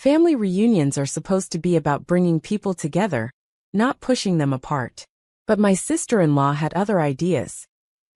Family reunions are supposed to be about bringing people together, not pushing them apart. But my sister-in-law had other ideas,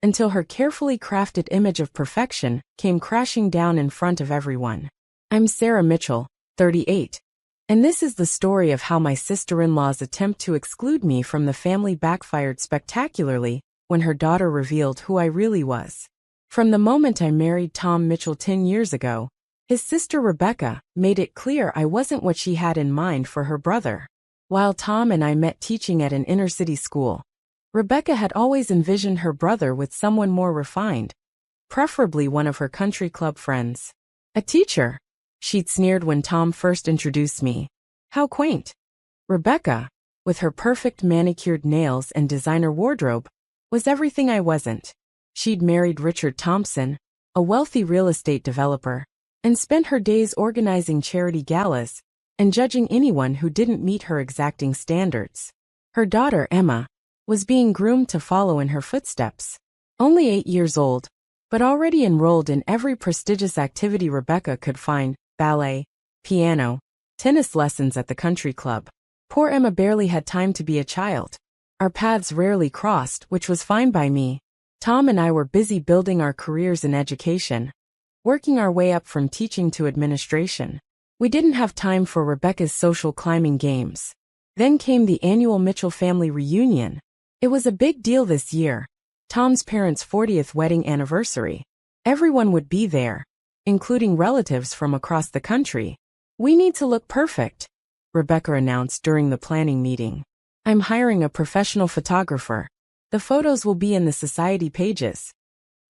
until her carefully crafted image of perfection came crashing down in front of everyone. I'm Sarah Mitchell, 38. And this is the story of how my sister-in-law's attempt to exclude me from the family backfired spectacularly when her daughter revealed who I really was. From the moment I married Tom Mitchell 10 years ago, his sister Rebecca made it clear I wasn't what she had in mind for her brother. While Tom and I met teaching at an inner-city school, Rebecca had always envisioned her brother with someone more refined, preferably one of her country club friends. A teacher, she'd sneered when Tom first introduced me. How quaint. Rebecca, with her perfect manicured nails and designer wardrobe, was everything I wasn't. She'd married Richard Thompson, a wealthy real estate developer, and spent her days organizing charity galas and judging anyone who didn't meet her exacting standards. Her daughter, Emma, was being groomed to follow in her footsteps. Only 8 years old, but already enrolled in every prestigious activity Rebecca could find: ballet, piano, tennis lessons at the country club. Poor Emma barely had time to be a child. Our paths rarely crossed, which was fine by me. Tom and I were busy building our careers in education, working our way up from teaching to administration. We didn't have time for Rebecca's social climbing games. Then came the annual Mitchell family reunion. It was a big deal this year. Tom's parents' 40th wedding anniversary. Everyone would be there, including relatives from across the country. We need to look perfect, Rebecca announced during the planning meeting. I'm hiring a professional photographer. The photos will be in the society pages.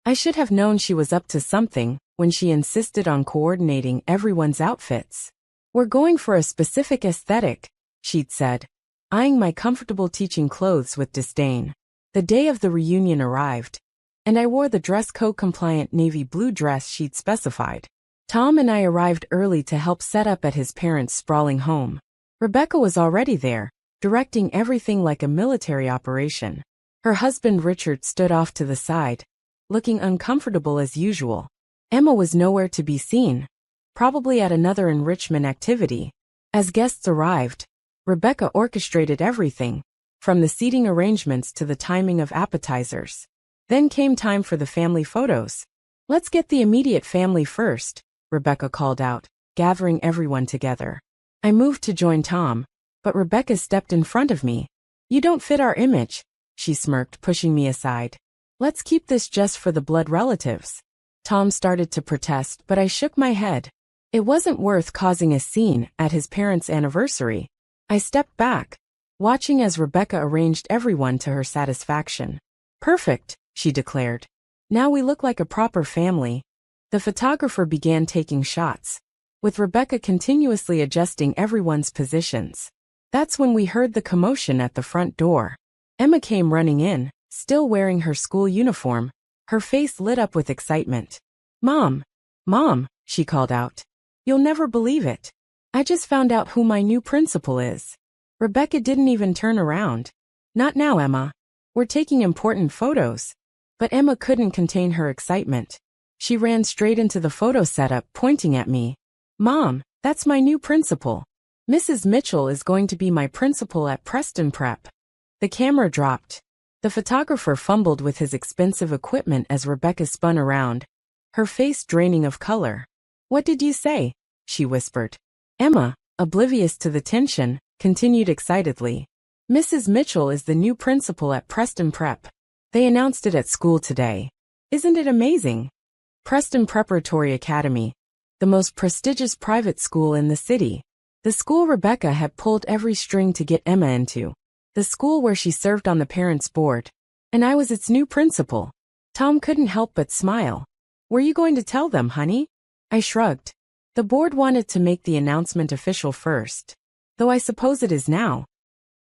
I should have known she was up to something when she insisted on coordinating everyone's outfits. We're going for a specific aesthetic, she'd said, eyeing my comfortable teaching clothes with disdain. The day of the reunion arrived, and I wore the dress code-compliant navy blue dress she'd specified. Tom and I arrived early to help set up at his parents' sprawling home. Rebecca was already there, directing everything like a military operation. Her husband Richard stood off to the side, looking uncomfortable as usual. Emma was nowhere to be seen, probably at another enrichment activity. As guests arrived, Rebecca orchestrated everything, from the seating arrangements to the timing of appetizers. Then came time for the family photos. Let's get the immediate family first, Rebecca called out, gathering everyone together. I moved to join Tom, but Rebecca stepped in front of me. You don't fit our image, she smirked, pushing me aside. Let's keep this just for the blood relatives. Tom started to protest, but I shook my head. It wasn't worth causing a scene at his parents' anniversary. I stepped back, watching as Rebecca arranged everyone to her satisfaction. Perfect, she declared. Now we look like a proper family. The photographer began taking shots, with Rebecca continuously adjusting everyone's positions. That's when we heard the commotion at the front door. Emma came running in, still wearing her school uniform, her face lit up with excitement. Mom, she called out. You'll never believe it. I just found out who my new principal is. Rebecca didn't even turn around. Not now, Emma. We're taking important photos. But Emma couldn't contain her excitement. She ran straight into the photo setup, pointing at me. Mom, that's my new principal. Mrs. Mitchell is going to be my principal at Preston Prep. The camera dropped. The photographer fumbled with his expensive equipment as Rebecca spun around, her face draining of color. What did you say? She whispered. Emma, oblivious to the tension, continued excitedly. Mrs. Mitchell is the new principal at Preston Prep. They announced it at school today. Isn't it amazing? Preston Preparatory Academy, the most prestigious private school in the city. The school Rebecca had pulled every string to get Emma into. The school where she served on the parents' board. And I was its new principal. Tom couldn't help but smile. Were you going to tell them, honey? I shrugged. The board wanted to make the announcement official first. Though I suppose it is now.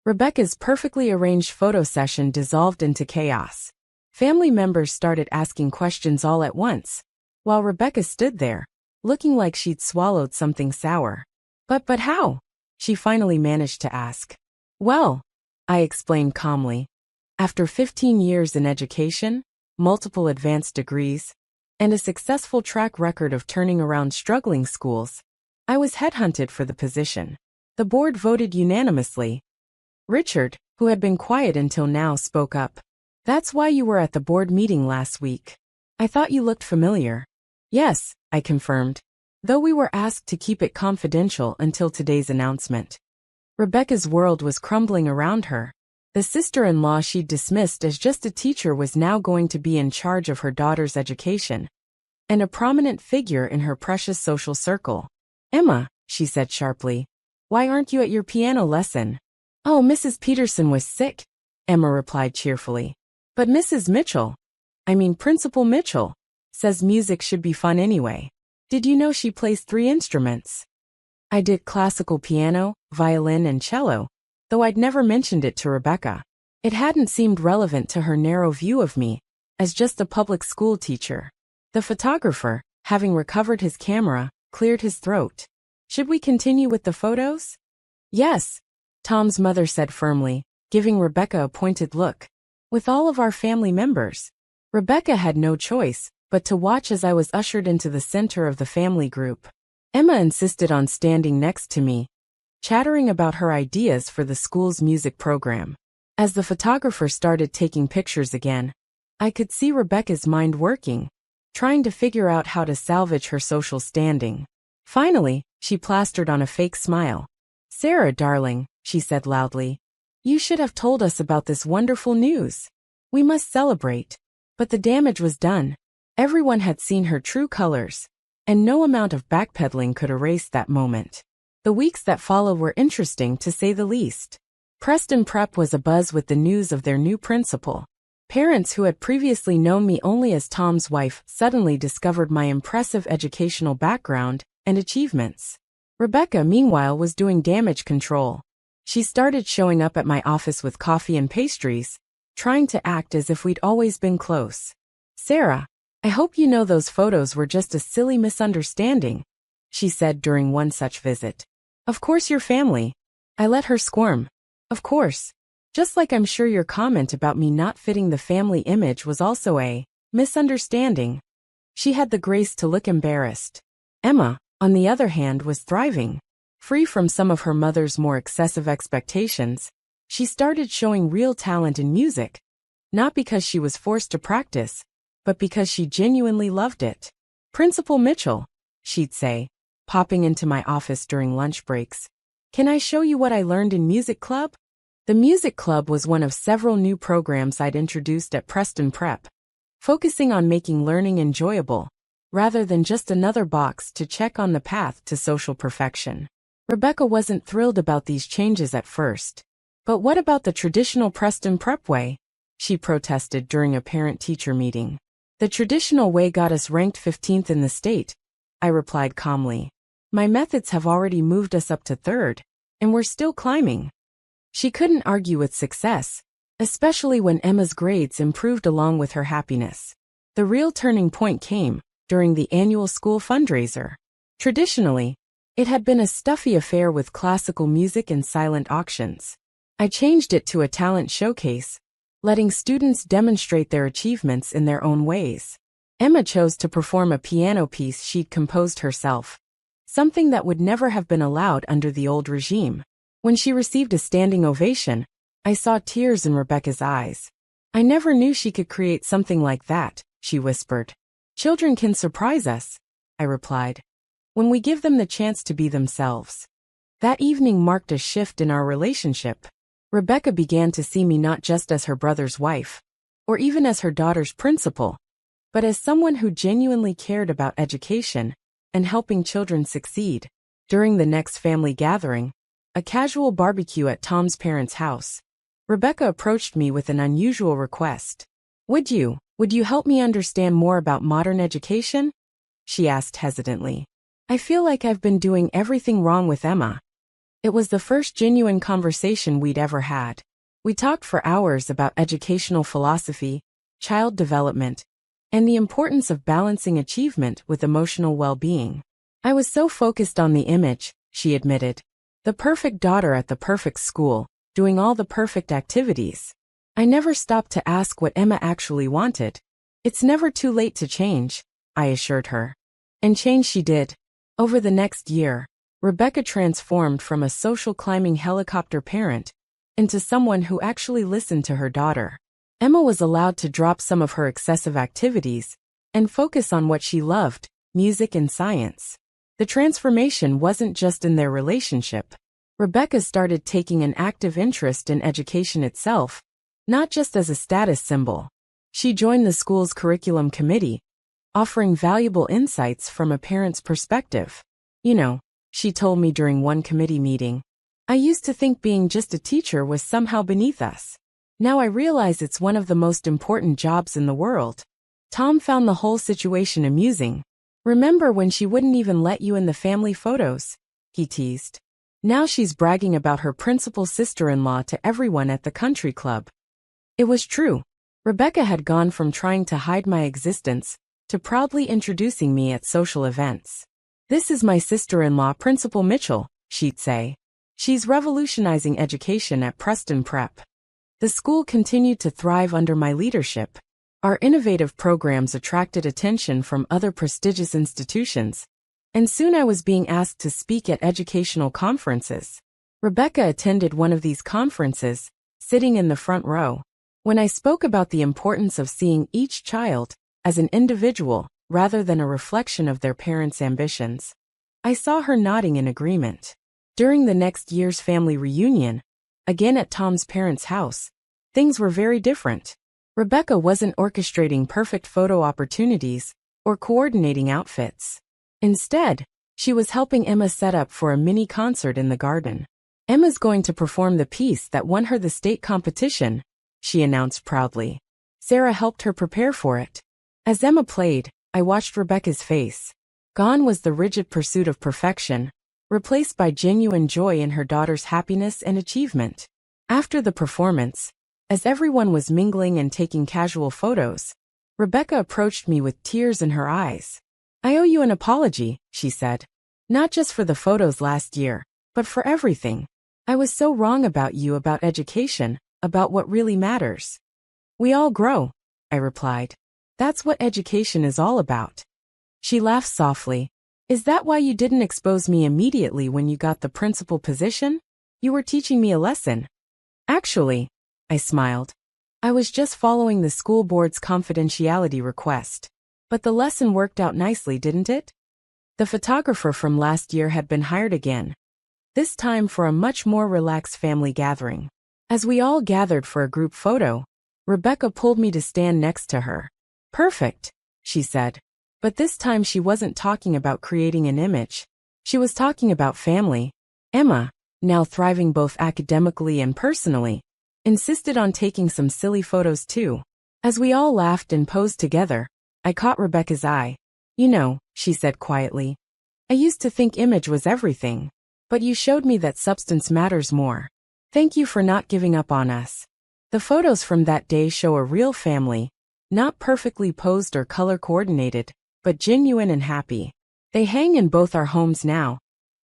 Rebecca's perfectly arranged photo session dissolved into chaos. Family members started asking questions all at once, while Rebecca stood there, looking like she'd swallowed something sour. But how? She finally managed to ask. Well, I explained calmly. After 15 years in education, multiple advanced degrees, and a successful track record of turning around struggling schools, I was headhunted for the position. The board voted unanimously. Richard, who had been quiet until now, spoke up. That's why you were at the board meeting last week. I thought you looked familiar. Yes, I confirmed, though we were asked to keep it confidential until today's announcement. Rebecca's world was crumbling around her. The sister-in-law she'd dismissed as just a teacher was now going to be in charge of her daughter's education, and a prominent figure in her precious social circle. Emma, she said sharply, why aren't you at your piano lesson? Oh, Mrs. Peterson was sick, Emma replied cheerfully. But Principal Mitchell, says music should be fun anyway. Did you know she plays 3 instruments? I did classical piano, violin, and cello, though I'd never mentioned it to Rebecca. It hadn't seemed relevant to her narrow view of me, as just a public school teacher. The photographer, having recovered his camera, cleared his throat. Should we continue with the photos? Yes, Tom's mother said firmly, giving Rebecca a pointed look. With all of our family members. Rebecca had no choice but to watch as I was ushered into the center of the family group. Emma insisted on standing next to me, chattering about her ideas for the school's music program. As the photographer started taking pictures again, I could see Rebecca's mind working, trying to figure out how to salvage her social standing. Finally, she plastered on a fake smile. Sarah, darling, she said loudly, you should have told us about this wonderful news. We must celebrate. But the damage was done. Everyone had seen her true colors, and no amount of backpedaling could erase that moment. The weeks that followed were interesting to say the least. Preston Prep was abuzz with the news of their new principal. Parents who had previously known me only as Tom's wife suddenly discovered my impressive educational background and achievements. Rebecca, meanwhile, was doing damage control. She started showing up at my office with coffee and pastries, trying to act as if we'd always been close. Sarah, I hope you know those photos were just a silly misunderstanding, she said during one such visit. Of course your family. I let her squirm. Of course. Just like I'm sure your comment about me not fitting the family image was also a misunderstanding. She had the grace to look embarrassed. Emma, on the other hand, was thriving. Free from some of her mother's more excessive expectations, she started showing real talent in music, not because she was forced to practice, but because she genuinely loved it. Principal Mitchell, she'd say, popping into my office during lunch breaks. Can I show you what I learned in music club? The music club was one of several new programs I'd introduced at Preston Prep, focusing on making learning enjoyable, rather than just another box to check on the path to social perfection. Rebecca wasn't thrilled about these changes at first. But what about the traditional Preston Prep way? She protested during a parent-teacher meeting. The traditional way got us ranked 15th in the state, I replied calmly. My methods have already moved us up to 3rd, and we're still climbing. She couldn't argue with success, especially when Emma's grades improved along with her happiness. The real turning point came during the annual school fundraiser. Traditionally, it had been a stuffy affair with classical music and silent auctions. I changed it to a talent showcase, letting students demonstrate their achievements in their own ways. Emma chose to perform a piano piece she'd composed herself, something that would never have been allowed under the old regime. When she received a standing ovation, I saw tears in Rebecca's eyes. I never knew she could create something like that, she whispered. Children can surprise us, I replied, when we give them the chance to be themselves. That evening marked a shift in our relationship. Rebecca began to see me not just as her brother's wife, or even as her daughter's principal, but as someone who genuinely cared about education and helping children succeed. During the next family gathering, a casual barbecue at Tom's parents' house, Rebecca approached me with an unusual request. Would you help me understand more about modern education? She asked hesitantly. I feel like I've been doing everything wrong with Emma. It was the first genuine conversation we'd ever had. We talked for hours about educational philosophy, child development, and the importance of balancing achievement with emotional well-being. I was so focused on the image, she admitted. The perfect daughter at the perfect school, doing all the perfect activities. I never stopped to ask what Emma actually wanted. It's never too late to change, I assured her. And change she did. Over the next year, Rebecca transformed from a social climbing helicopter parent into someone who actually listened to her daughter. Emma was allowed to drop some of her excessive activities and focus on what she loved, music and science. The transformation wasn't just in their relationship. Rebecca started taking an active interest in education itself, not just as a status symbol. She joined the school's curriculum committee, offering valuable insights from a parent's perspective. You know, she told me during one committee meeting, I used to think being just a teacher was somehow beneath us. Now I realize it's one of the most important jobs in the world. Tom found the whole situation amusing. Remember when she wouldn't even let you in the family photos? He teased. Now she's bragging about her principal sister-in-law to everyone at the country club. It was true. Rebecca had gone from trying to hide my existence to proudly introducing me at social events. This is my sister-in-law, Principal Mitchell, she'd say. She's revolutionizing education at Preston Prep. The school continued to thrive under my leadership. Our innovative programs attracted attention from other prestigious institutions, and soon I was being asked to speak at educational conferences. Rebecca attended one of these conferences, sitting in the front row. When I spoke about the importance of seeing each child as an individual rather than a reflection of their parents' ambitions, I saw her nodding in agreement. During the next year's family reunion, again at Tom's parents' house, things were very different. Rebecca wasn't orchestrating perfect photo opportunities or coordinating outfits. Instead, she was helping Emma set up for a mini concert in the garden. Emma's going to perform the piece that won her the state competition, she announced proudly. Sarah helped her prepare for it. As Emma played, I watched Rebecca's face. Gone was the rigid pursuit of perfection, replaced by genuine joy in her daughter's happiness and achievement. After the performance, as everyone was mingling and taking casual photos, Rebecca approached me with tears in her eyes. I owe you an apology, she said. Not just for the photos last year, but for everything. I was so wrong about you, about education, about what really matters. We all grow, I replied. That's what education is all about. She laughed softly. Is that why you didn't expose me immediately when you got the principal position? You were teaching me a lesson. Actually, I smiled. I was just following the school board's confidentiality request. But the lesson worked out nicely, didn't it? The photographer from last year had been hired again, this time for a much more relaxed family gathering. As we all gathered for a group photo, Rebecca pulled me to stand next to her. Perfect, she said. But this time she wasn't talking about creating an image. She was talking about family. Emma, now thriving both academically and personally, insisted on taking some silly photos too. As we all laughed and posed together, I caught Rebecca's eye. You know, she said quietly, I used to think image was everything. But you showed me that substance matters more. Thank you for not giving up on us. The photos from that day show a real family, not perfectly posed or color coordinated, but genuine and happy. They hang in both our homes now.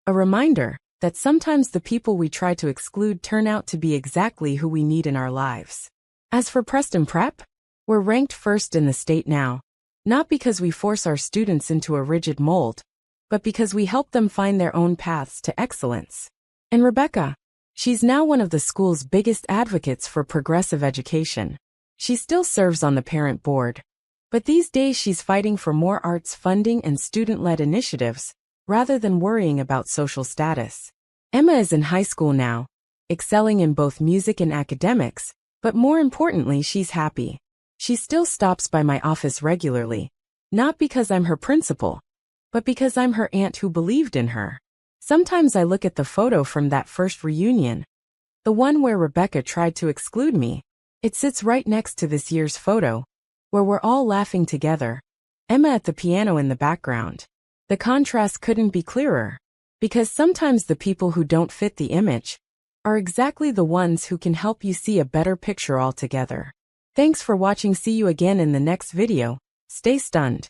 A reminder that sometimes the people we try to exclude turn out to be exactly who we need in our lives. As for Preston Prep, we're ranked first in the state now. Not because we force our students into a rigid mold, but because we help them find their own paths to excellence. And Rebecca, she's now one of the school's biggest advocates for progressive education. She still serves on the parent board, but these days she's fighting for more arts funding and student-led initiatives, rather than worrying about social status. Emma is in high school now, excelling in both music and academics, but more importantly, she's happy. She still stops by my office regularly, not because I'm her principal, but because I'm her aunt who believed in her. Sometimes I look at the photo from that first reunion, the one where Rebecca tried to exclude me. It sits right next to this year's photo, where we're all laughing together, Emma at the piano in the background. The contrast couldn't be clearer, because sometimes the people who don't fit the image are exactly the ones who can help you see a better picture altogether. Thanks for watching. See you again in the next video. Stay stunned.